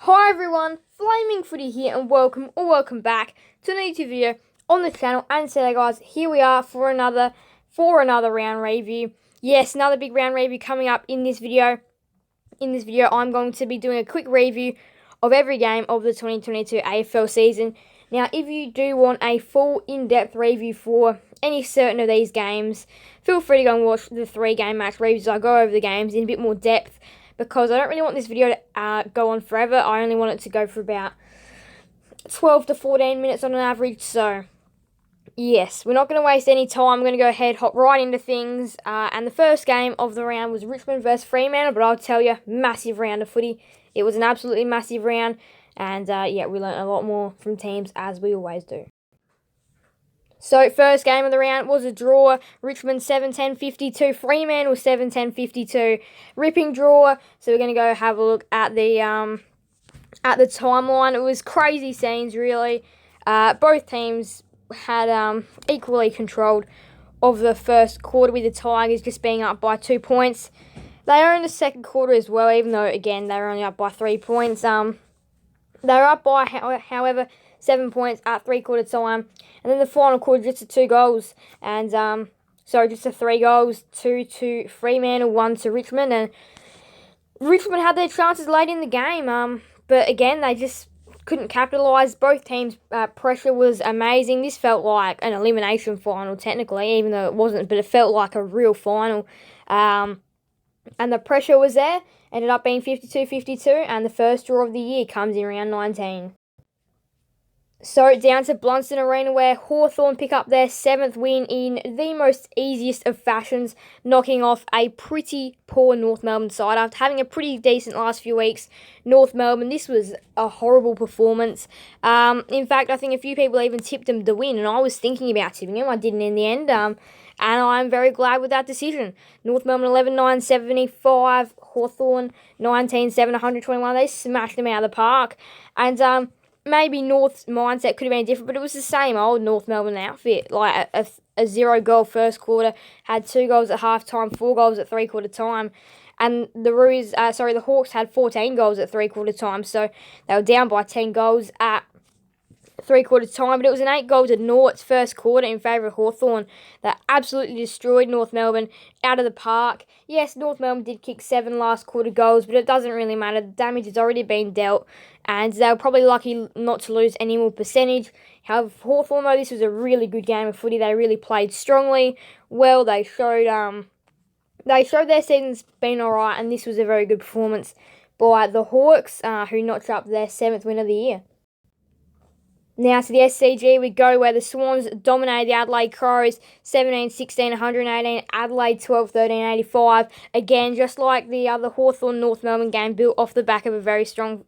Hi everyone, Flaming Footy here and welcome back to a new video on the channel. And today guys, here we are for another round review. Yes, another big round review coming up in this video. In this video, I'm going to be doing a quick review of every game of the 2022 AFL season. Now, if you do want a full in-depth review for any certain of these games, feel free to go and watch the 3-game match reviews. I go over the games in a bit more depth, because I don't really want this video to go on forever. I only want it to go for about 12 to 14 minutes on an average. So, yes, we're not going to waste any time. I'm going to go ahead, hop right into things. And the first game of the round was Richmond versus Fremantle. But I'll tell you, massive round of footy. It was an absolutely massive round. And, yeah, we learned a lot more from teams, as we always do. So, first game of the round was a draw. Richmond 7-10-52. Fremantle 7-10-52. Ripping draw. So, we're going to go have a look at the timeline. It was crazy scenes, really. Both teams had equally controlled of the first quarter, with the Tigers just being up by 2 points. They are in the second quarter as well, even though, again, they were only up by 3 points. They were up by, however, 7 points at three-quarter time. And then the final quarter, just to 2 goals. And, just to 3 goals, 2 to Fremantle, 1 to Richmond. And Richmond had their chances late in the game. But again, they just couldn't capitalise. Both teams' pressure was amazing. This felt like an elimination final, technically, even though it wasn't. But it felt like a real final. And the pressure was there. Ended up being 52-52. And the first draw of the year comes in round 19. So, down to Blunston Arena, where Hawthorn pick up their 7th win in the most easiest of fashions, knocking off a pretty poor North Melbourne side. After having a pretty decent last few weeks, North Melbourne, this was a horrible performance. In fact, I think a few people even tipped them to win, and I was thinking about tipping them. I didn't in the end, and I'm very glad with that decision. North Melbourne 11-9-75, Hawthorn 19-7, 121. They smashed them out of the park, and maybe North's mindset could have been different, but it was the same old North Melbourne outfit. Like a 0-goal first quarter, had 2 goals at half-time, 4 goals at three-quarter time. And the Hawks had 14 goals at three-quarter time, so they were down by 10 goals at three-quarter time. But it was an 8-goal-to-0 first quarter in favour of Hawthorn that absolutely destroyed North Melbourne out of the park. Yes, North Melbourne did kick 7 last quarter goals, but it doesn't really matter. The damage has already been dealt, and they were probably lucky not to lose any more percentage. However, for Hawthorn, though, this was a really good game of footy. They really played strongly. Well, they showed their season's been alright, and this was a very good performance by the Hawks, who notched up their 7th win of the year. Now to the SCG we go, where the Swans dominated the Adelaide Crows 17-16, 118, Adelaide 12-13, 85. Again, just like the other Hawthorn-North Melbourne game, built off the back of a very strong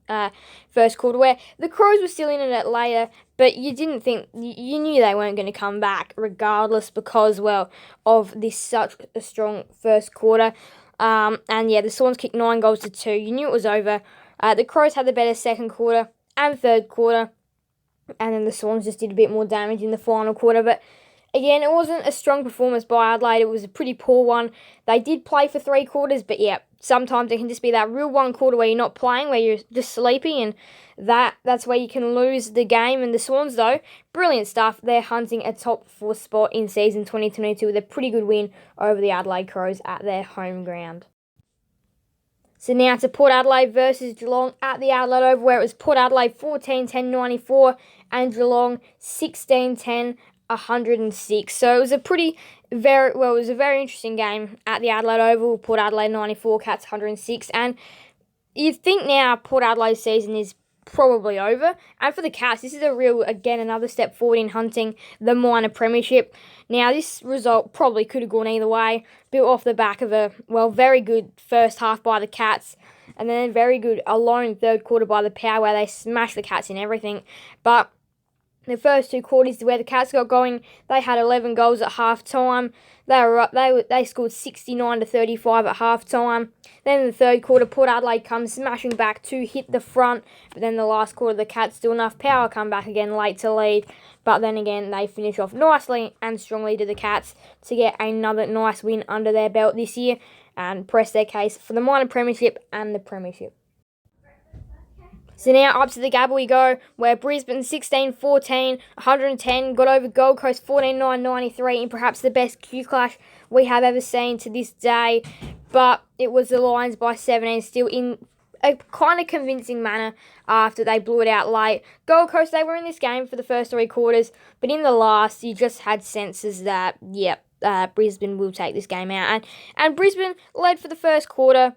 first quarter, where the Crows were still in it later, but you knew they weren't going to come back regardless, because, well, of this such a strong first quarter. And yeah, the Swans kicked 9 goals to 2. You knew it was over. The Crows had the better second quarter and third quarter. And then the Swans just did a bit more damage in the final quarter. But again, it wasn't a strong performance by Adelaide. It was a pretty poor one. They did play for 3 quarters, but yeah, sometimes it can just be that real 1 quarter where you're not playing, where you're just sleepy, and that's where you can lose the game. And the Swans, though, brilliant stuff. They're hunting a top 4 spot in season 2022 with a pretty good win over the Adelaide Crows at their home ground. So now to Port Adelaide versus Geelong at the Adelaide Oval, where it was Port Adelaide 14-10-94 and Geelong 16-10, 106. So it was a very interesting game at the Adelaide Oval. Port Adelaide 94, Cats 106, and you'd think now Port Adelaide's season is probably over. And for the Cats, this is another step forward in hunting the minor premiership. Now, this result probably could have gone either way, built off the back of a, very good first half by the Cats, and then a very good alone third quarter by the Power, where they smashed the Cats in everything. But the first 2 quarters, where the Cats got going, they had 11 goals at half-time. They scored 69-35 at half-time. Then in the third quarter, Port Adelaide comes smashing back to hit the front. But then the last quarter, the Cats still enough power, come back again late to lead. But then again, they finish off nicely and strongly to the Cats to get another nice win under their belt this year and press their case for the minor premiership and the premiership. So now up to the gabble we go, where Brisbane 16-14, 110, got over Gold Coast 14-9, 93 in perhaps the best Q clash we have ever seen to this day. But it was the Lions by 17, still in a kind of convincing manner after they blew it out late. Gold Coast, they were in this game for the first 3 quarters, but in the last, you just had senses that, Brisbane will take this game out. And Brisbane led for the first quarter.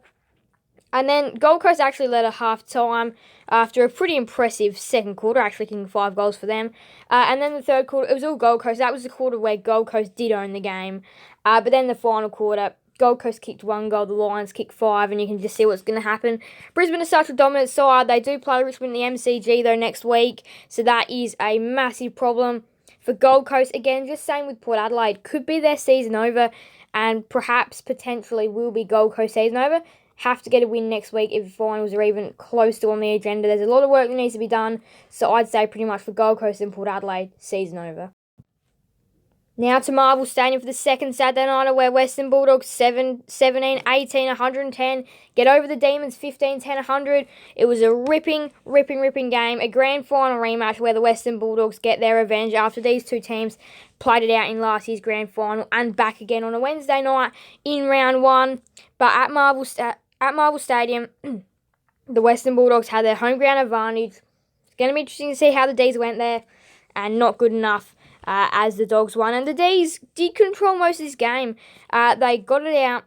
And then Gold Coast actually led at half-time after a pretty impressive second quarter, actually kicking 5 goals for them. And then the third quarter, it was all Gold Coast. That was the quarter where Gold Coast did own the game. But then the final quarter, Gold Coast kicked 1 goal, the Lions kicked 5, and you can just see what's going to happen. Brisbane is such a dominant side. They do play Richmond in the MCG, though, next week. So that is a massive problem for Gold Coast. Again, just same with Port Adelaide. Could be their season over, and perhaps potentially will be Gold Coast season over. Have to get a win next week if the finals are even close to on the agenda. There's a lot of work that needs to be done, so I'd say pretty much for Gold Coast and Port Adelaide, season over. Now to Marvel Stadium for the second Saturday nighter, where Western Bulldogs 17, 18, 110 get over the Demons 15, 10, 100. It was a ripping game, a grand final rematch where the Western Bulldogs get their revenge after these two teams played it out in last year's grand final and back again on a Wednesday night in round 1. But at Marvel Stadium, the Western Bulldogs had their home ground advantage. It's going to be interesting to see how the D's went there, and not good enough as the Dogs won. And the D's did control most of this game. They got it out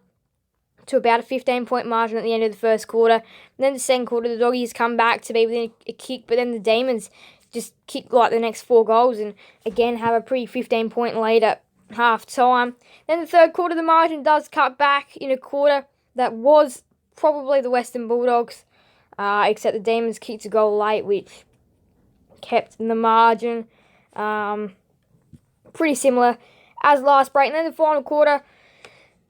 to about a 15-point margin at the end of the first quarter. And then the second quarter, the Doggies come back to be within a kick, but then the Demons just kick like the next 4 goals and again have a pretty 15-point lead at half-time. Then the third quarter, the margin does cut back in a quarter that was probably the Western Bulldogs, except the Demons kicked a goal late, which kept the margin pretty similar as last break. And then the final quarter,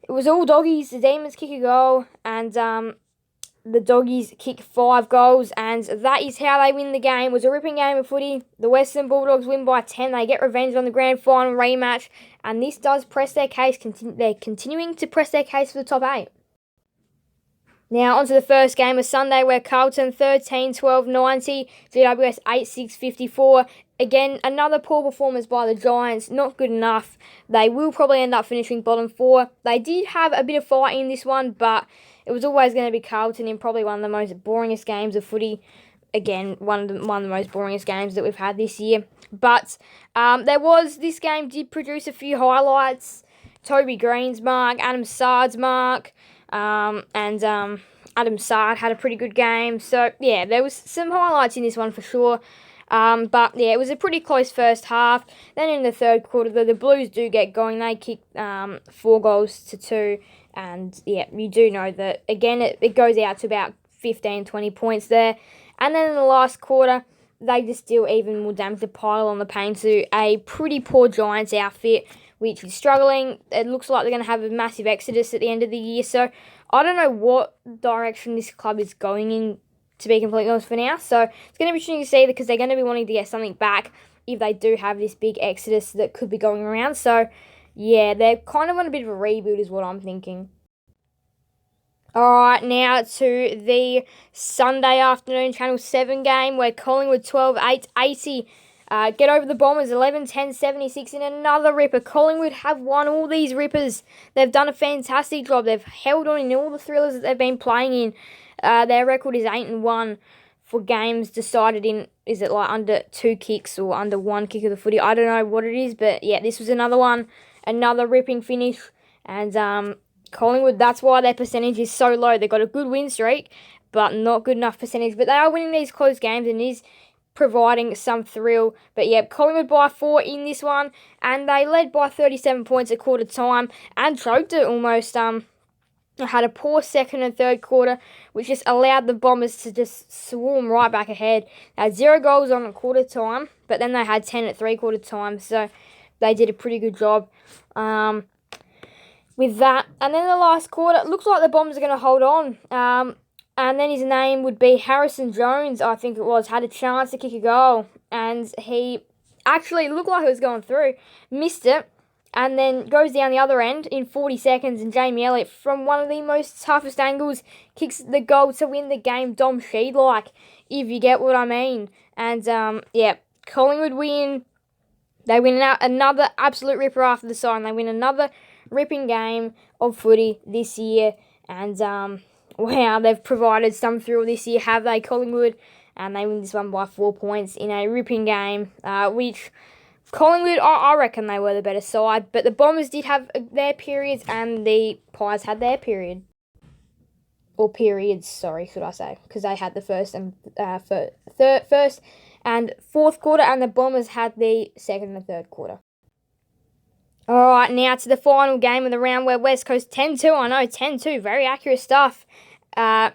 it was all Doggies. The Demons kick a goal, and the Doggies kick 5 goals, and that is how they win the game. It was a ripping game of footy. The Western Bulldogs win by 10. They get revenge on the grand final rematch, and this does press their case. They're continuing to press their case for the top 8. Now, on to the first game of Sunday, where Carlton 13-12, 90, GWS 8-6, 54. Again, another poor performance by the Giants. Not good enough. They will probably end up finishing bottom 4. They did have a bit of fight in this one, but it was always going to be Carlton in probably one of the most boringest games of footy. Again, one of the most boringest games that we've had this year. But this game did produce a few highlights. Toby Green's mark, Adam Sard's mark. Adam Sard had a pretty good game. So, yeah, there was some highlights in this one for sure. But, yeah, it was a pretty close first half. Then in the third quarter, the Blues do get going. They kick 4 goals to 2. And, yeah, you do know that, again, it goes out to about 15, 20 points there. And then in the last quarter, they just deal even more damage to pile on the pain to a pretty poor Giants outfit, which is struggling. It looks like they're going to have a massive exodus at the end of the year. So I don't know what direction this club is going in, to be completely honest, for now. So it's going to be interesting to see, because they're going to be wanting to get something back if they do have this big exodus that could be going around. So, yeah, they're kind of on a bit of a rebuild is what I'm thinking. Alright, now to the Sunday afternoon Channel 7 game, where Collingwood 12-8, 80 get over the Bombers 11-10, 76 in another ripper. Collingwood have won all these rippers. They've done a fantastic job. They've held on in all the thrillers that they've been playing in. Their record is 8-1 for games decided in, is it like under 2 kicks or under 1 kick of the footy? I don't know what it is, but yeah, this was another one. Another ripping finish. And Collingwood, that's why their percentage is so low. They've got a good win streak, but not good enough percentage. But they are winning these close games and is providing some thrill. But yeah, Collingwood by 4 in this one, and they led by 37 points at quarter time and choked it almost. Had a poor second and third quarter, which just allowed the Bombers to just swarm right back ahead. They had 0 goals on at quarter time, but then they had 10 at 3/4 time, so they did a pretty good job with that. And then the last quarter, it looks like the Bombers are going to hold on. And then his name would be Harrison Jones, I think it was, had a chance to kick a goal. And he actually looked like he was going through, missed it, and then goes down the other end in 40 seconds, and Jamie Elliott, from one of the most toughest angles, kicks the goal to win the game, Dom Sheed-like, if you get what I mean. And, Collingwood win. They win another absolute ripper after the siren. They win another ripping game of footy this year. And, wow, they've provided some thrill this year, have they, Collingwood? And they win this one by 4 points in a ripping game, which Collingwood, I reckon they were the better side. But the Bombers did have their periods, and the Pies had their period. Or periods, sorry, should I say. Because they had the first and fourth quarter, and the Bombers had the second and third quarter. All right, now to the final game of the round, where West Coast 10-2, I know, 10-2, very accurate stuff,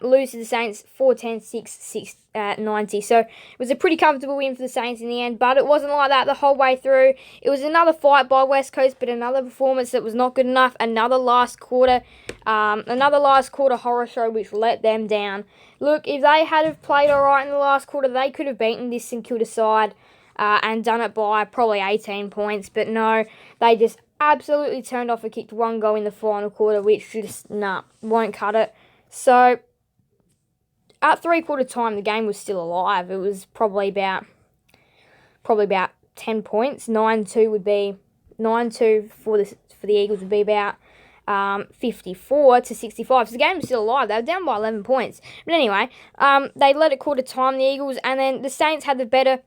lose to the Saints 4-10, 6-90. So it was a pretty comfortable win for the Saints in the end, but it wasn't like that the whole way through. It was another fight by West Coast, but another performance that was not good enough. Another last quarter horror show which let them down. Look, if they had have played all right in the last quarter, they could have beaten this St Kilda side and done it by probably 18 points. But no, they just absolutely turned off and kicked one goal in the final quarter, which just, won't cut it. So, at three-quarter time, the game was still alive. It was probably about 10 points. 9-2 for the Eagles would be about 54 to 65. So the game was still alive. They were down by 11 points. But anyway, they led at quarter time, the Eagles, and then the Saints had the better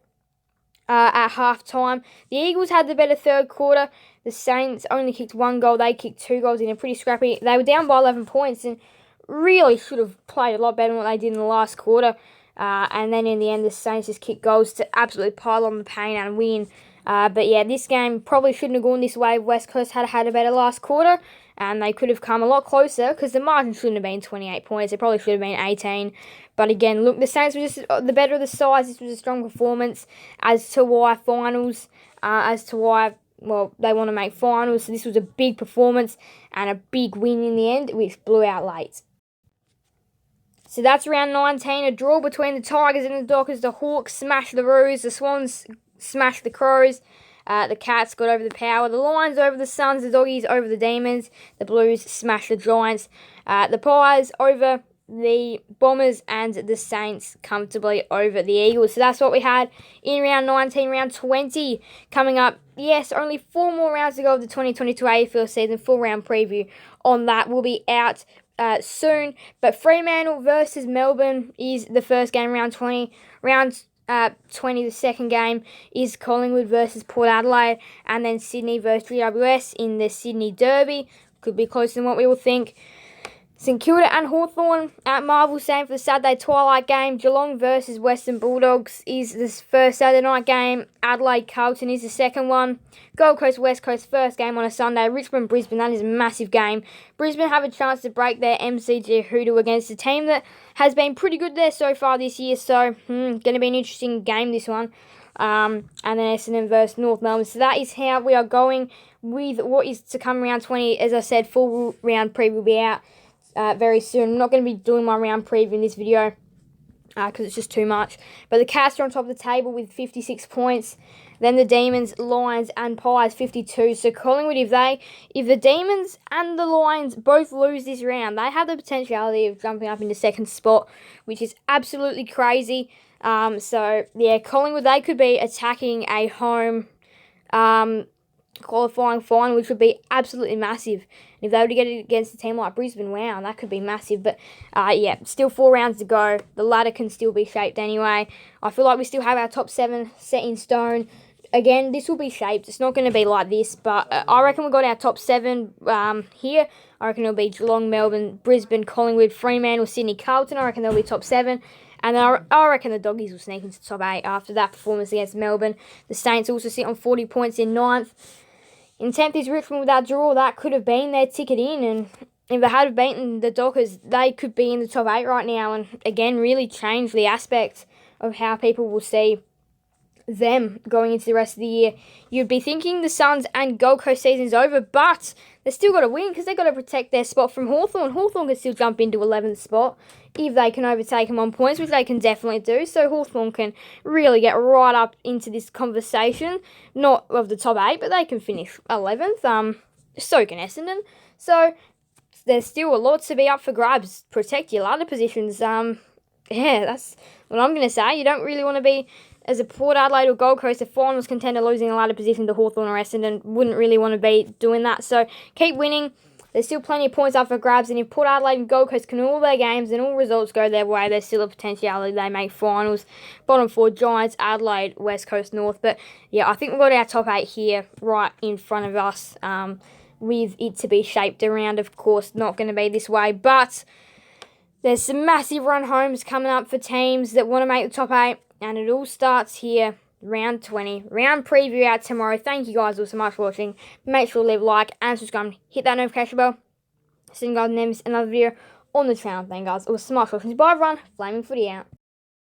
at half time. The Eagles had the better third quarter. The Saints only kicked one goal. They kicked 2 goals in a pretty scrappy. They were down by 11 points and really should have played a lot better than what they did in the last quarter. And then in the end, the Saints just kicked goals to absolutely pile on the pain and win. But yeah, this game probably shouldn't have gone this way if West Coast had had a better last quarter. And they could have come a lot closer because the margin shouldn't have been 28 points. It probably should have been 18. But again, look, the Saints were just the better of the sides. This was a strong performance as to why they want to make finals. So this was a big performance and a big win in the end, which blew out late. So that's round 19, a draw between the Tigers and the Dockers. The Hawks smashed the Roos, the Swans smashed the Crows. The Cats got over the Power, the Lions over the Suns, the Doggies over the Demons, the Blues smashed the Giants, the Pies over the Bombers, and the Saints comfortably over the Eagles. So that's what we had in round 19. Round 20 coming up. Yes, only 4 more rounds to go of the 2022 AFL season. Full round preview on that will be out soon. But Fremantle versus Melbourne is the first game, round 20. Round 20, the second game is Collingwood versus Port Adelaide, and then Sydney versus GWS in the Sydney Derby. Could be closer than what we all think. St Kilda and Hawthorn at Marvel Stadium for the Saturday twilight game. Geelong versus Western Bulldogs is the first Saturday night game. Adelaide Carlton is the second one. Gold Coast West Coast first game on a Sunday. Richmond Brisbane, that is a massive game. Brisbane have a chance to break their MCG hoodoo against a team that has been pretty good there so far this year. So, going to be an interesting game, this one. And then Essendon versus North Melbourne. So that is how we are going with what is to come round 20. As I said, full round preview will be out very soon. I'm not going to be doing my round preview in this video because it's just too much. But the Cats are on top of the table with 56 points. Then the Demons, Lions and Pies 52. So Collingwood, if the Demons and the Lions both lose this round, they have the potentiality of jumping up into second spot, which is absolutely crazy. So yeah, Collingwood, they could be attacking a home qualifying final, which would be absolutely massive. And if they were to get it against a team like Brisbane, wow, that could be massive. But yeah, still 4 rounds to go. The ladder can still be shaped anyway. I feel like we still have our top 7 set in stone. Again, this will be shaped. It's not going to be like this, but I reckon we've got our top 7 here. I reckon it'll be Geelong, Melbourne, Brisbane, Collingwood, Fremantle, Sydney, Carlton. I reckon they'll be top 7. And then I reckon the Doggies will sneak into top 8 after that performance against Melbourne. The Saints also sit on 40 points in 9th. In 10th is Richmond with that draw. That could have been their ticket in. And if they had beaten the Dockers, they could be in the top 8 right now. And again, really change the aspect of how people will see them going into the rest of the year. You'd be thinking the Suns and Gold Coast season's over, but they've still got to win because they've got to protect their spot from Hawthorn. Hawthorn can still jump into 11th spot if they can overtake them on points, which they can definitely do. So Hawthorn can really get right up into this conversation, not of the top 8, but they can finish 11th. So can Essendon. So there's still a lot to be up for grabs. Protect your ladder positions. Yeah, that's what I'm going to say. You don't really want to be, as a Port Adelaide or Gold Coast, a finals contender losing a ladder position to Hawthorn or Essendon. Wouldn't really want to be doing that. So keep winning. There's still plenty of points up for grabs, and if Port Adelaide and Gold Coast can all their games and all results go their way, there's still a potentiality they make finals. Bottom 4, Giants, Adelaide, West Coast, North. But yeah, I think we've got our top 8 here right in front of us, with it to be shaped around. Of course, not going to be this way, but there's some massive run homes coming up for teams that want to make the top 8, and it all starts here. Round 20. Round preview out tomorrow. Thank you guys all so much for watching. Make sure to leave a like and subscribe. Hit that notification bell. So you guys never miss another video on the channel. Thank you guys all so much for watching. Bye everyone. Flaming Footy out.